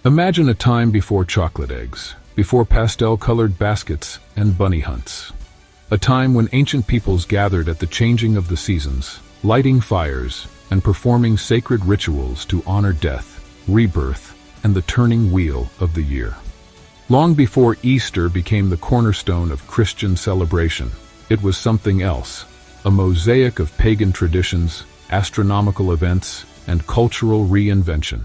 Imagine a time before chocolate eggs, before pastel-colored baskets and bunny hunts. A time when ancient peoples gathered at the changing of the seasons, lighting fires and performing sacred rituals to honor death, rebirth, and the turning wheel of the year. Long before Easter became the cornerstone of Christian celebration, it was something else, a mosaic of pagan traditions, astronomical events, and cultural reinvention.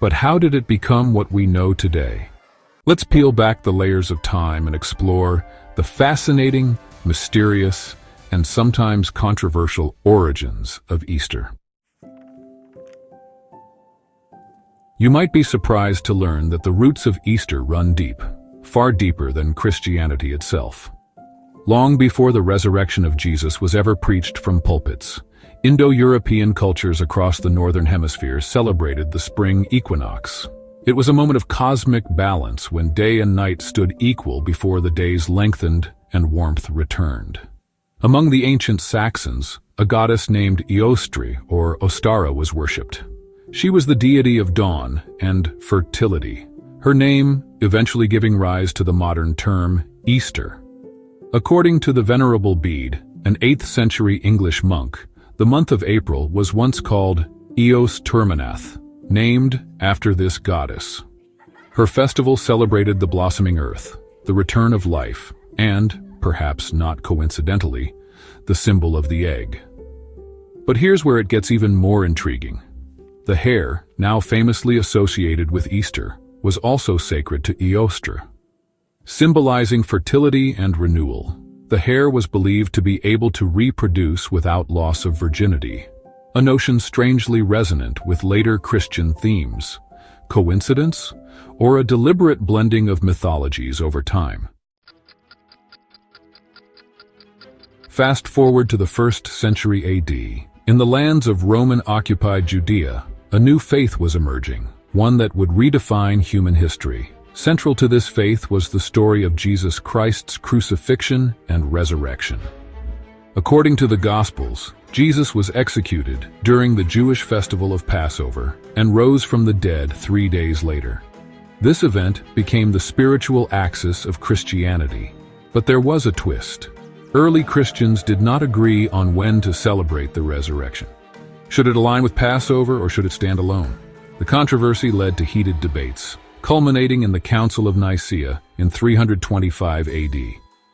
But how did it become what we know today? Let's peel back the layers of time and explore the fascinating, mysterious, and sometimes controversial origins of Easter. You might be surprised to learn that the roots of Easter run deep, far deeper than Christianity itself. Long before the resurrection of Jesus was ever preached from pulpits, Indo-European cultures across the northern hemisphere celebrated the spring equinox. It was a moment of cosmic balance when day and night stood equal before the days lengthened and warmth returned. Among the ancient Saxons, a goddess named Eostri or Ostara was worshipped. She was the deity of dawn and fertility, her name eventually giving rise to the modern term Easter. According to the Venerable Bede, an 8th century English monk, the month of April was once called Eos Terminath, named after this goddess. Her festival celebrated the blossoming earth, the return of life, and, perhaps not coincidentally, the symbol of the egg. But here's where it gets even more intriguing. The hare, now famously associated with Easter, was also sacred to Eostre. Symbolizing fertility and renewal, the hare was believed to be able to reproduce without loss of virginity, a notion strangely resonant with later Christian themes. Coincidence, or a deliberate blending of mythologies over time? Fast forward to the 1st century AD. In the lands of Roman-occupied Judea, a new faith was emerging, one that would redefine human history. Central to this faith was the story of Jesus Christ's crucifixion and resurrection. According to the Gospels, Jesus was executed during the Jewish festival of Passover and rose from the dead 3 days later. This event became the spiritual axis of Christianity. But there was a twist. Early Christians did not agree on when to celebrate the resurrection. Should it align with Passover or should it stand alone? The controversy led to heated debates, culminating in the Council of Nicaea in 325 AD.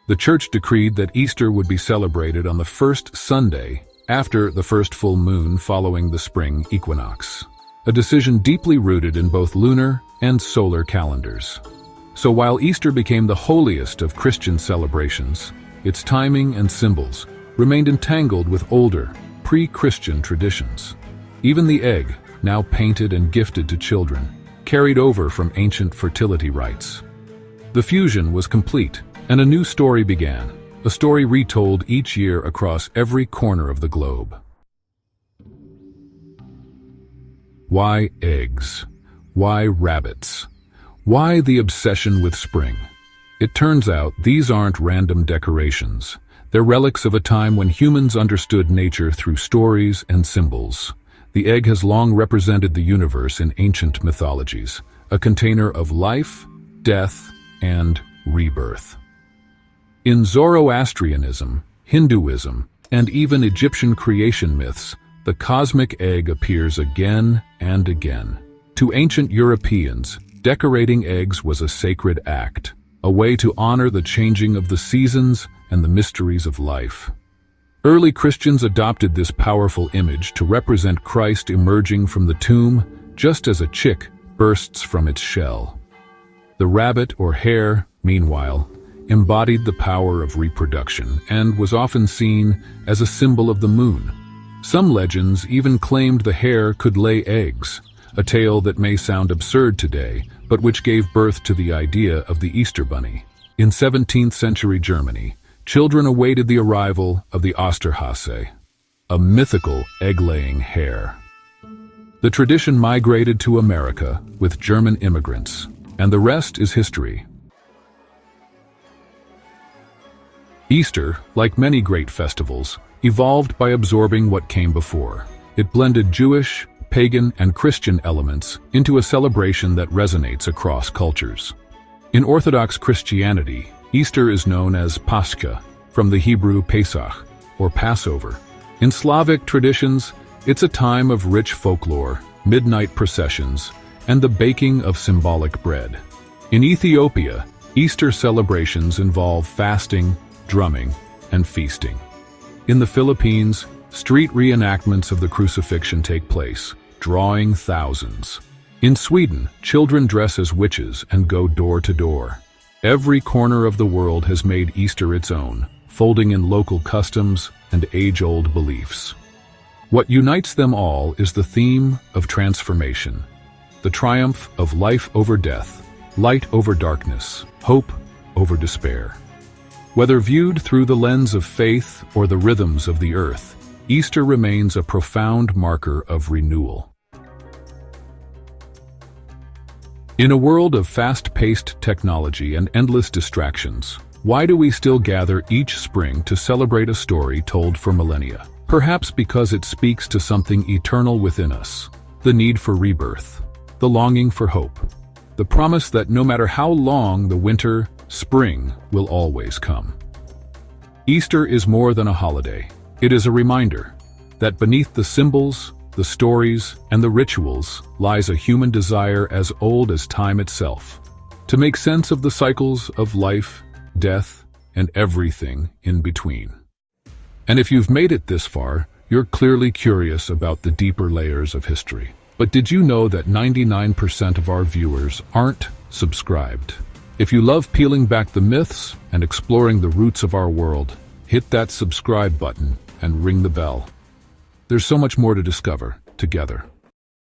The Church decreed that Easter would be celebrated on the first Sunday after the first full moon following the spring equinox, a decision deeply rooted in both lunar and solar calendars. So while Easter became the holiest of Christian celebrations, its timing and symbols remained entangled with older, pre-Christian traditions. Even the egg, now painted and gifted to children, carried over from ancient fertility rites. The fusion was complete, and a new story began, a story retold each year across every corner of the globe. Why eggs? Why rabbits? Why the obsession with spring? It turns out these aren't random decorations. They're relics of a time when humans understood nature through stories and symbols. The egg has long represented the universe in ancient mythologies, a container of life, death, and rebirth. In Zoroastrianism, Hinduism, and even Egyptian creation myths, the cosmic egg appears again and again. To ancient Europeans, decorating eggs was a sacred act, a way to honor the changing of the seasons and the mysteries of life. Early Christians adopted this powerful image to represent Christ emerging from the tomb, just as a chick bursts from its shell. The rabbit or hare, meanwhile, embodied the power of reproduction and was often seen as a symbol of the moon. Some legends even claimed the hare could lay eggs, a tale that may sound absurd today, but which gave birth to the idea of the Easter bunny. In 17th century Germany, children awaited the arrival of the Osterhase, a mythical egg-laying hare. The tradition migrated to America with German immigrants, and the rest is history. Easter, like many great festivals, evolved by absorbing what came before. It blended Jewish, pagan, and Christian elements into a celebration that resonates across cultures. In Orthodox Christianity, Easter is known as Pascha, from the Hebrew Pesach, or Passover. In Slavic traditions, it's a time of rich folklore, midnight processions, and the baking of symbolic bread. In Ethiopia, Easter celebrations involve fasting, drumming, and feasting. In the Philippines, street reenactments of the crucifixion take place, drawing thousands. In Sweden, children dress as witches and go door to door. Every corner of the world has made Easter its own, folding in local customs and age-old beliefs. What unites them all is the theme of transformation, the triumph of life over death, light over darkness, hope over despair. Whether viewed through the lens of faith or the rhythms of the earth, Easter remains a profound marker of renewal. In a world of fast-paced technology and endless distractions, why do we still gather each spring to celebrate a story told for millennia? Perhaps because it speaks to something eternal within us, the need for rebirth, the longing for hope, the promise that no matter how long the winter, spring will always come. Easter is more than a holiday. It is a reminder that beneath the symbols, the stories, and the rituals lies a human desire as old as time itself, to make sense of the cycles of life, death, and everything in between. And if you've made it this far, you're clearly curious about the deeper layers of history. But did you know that 99% of our viewers aren't subscribed? If you love peeling back the myths and exploring the roots of our world, hit that subscribe button and ring the bell. There's so much more to discover together.